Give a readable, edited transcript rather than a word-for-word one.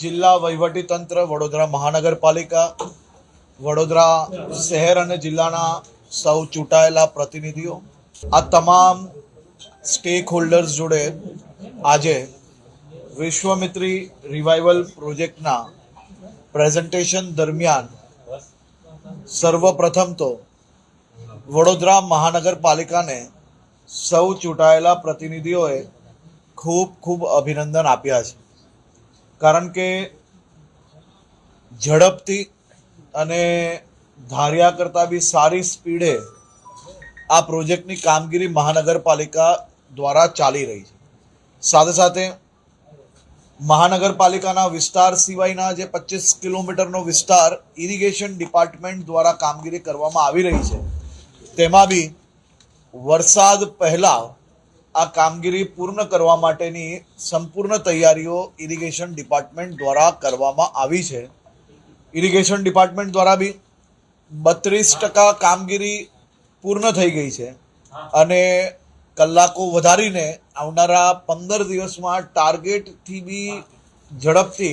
જિલ્લા વહીવટીતંત્ર, વડોદરા મહાનગરપાલિકા, વડોદરા શહેર અને જિલ્લાના સૌ ચૂંટાયેલા પ્રતિનિધિઓ, આ તમામ સ્ટેક હોલ્ડર્સ જોડે આજે વિશ્વામિત્રી રિવાઇવલ પ્રોજેક્ટના પ્રેઝન્ટેશન દરમિયાન સર્વપ્રથમ તો વડોદરા મહાનગરપાલિકાને સૌ ચૂંટાયેલા પ્રતિનિધિઓએ ખૂબ ખૂબ અભિનંદન આપ્યા છે. કારણ કે ઝડપથી અને ધાર્યા કરતાં બી સારી સ્પીડે આ પ્રોજેક્ટની કામગીરી મહાનગરપાલિકા દ્વારા ચાલી રહી છે. સાથે સાથે મહાનગરપાલિકાના વિસ્તાર સિવાયના જે 25 કિલોમીટરનો વિસ્તાર ઇરિગેશન ડિપાર્ટમેન્ટ દ્વારા કામગીરી કરવામાં આવી રહી છે, તેમાં બી વરસાદ પહેલાં આ કામગીરી પૂર્ણ કરવા માટેની સંપૂર્ણ તૈયારીઓ ઇરિગેશન ડિપાર્ટમેન્ટ દ્વારા કરવામાં આવી છે. ઇરિગેશન ડિપાર્ટમેન્ટ દ્વારા બી 32% કામગીરી પૂર્ણ થઈ ગઈ છે અને કલાકો વધારીને આવનારા 15 દિવસમાં ટાર્ગેટથી બી ઝડપથી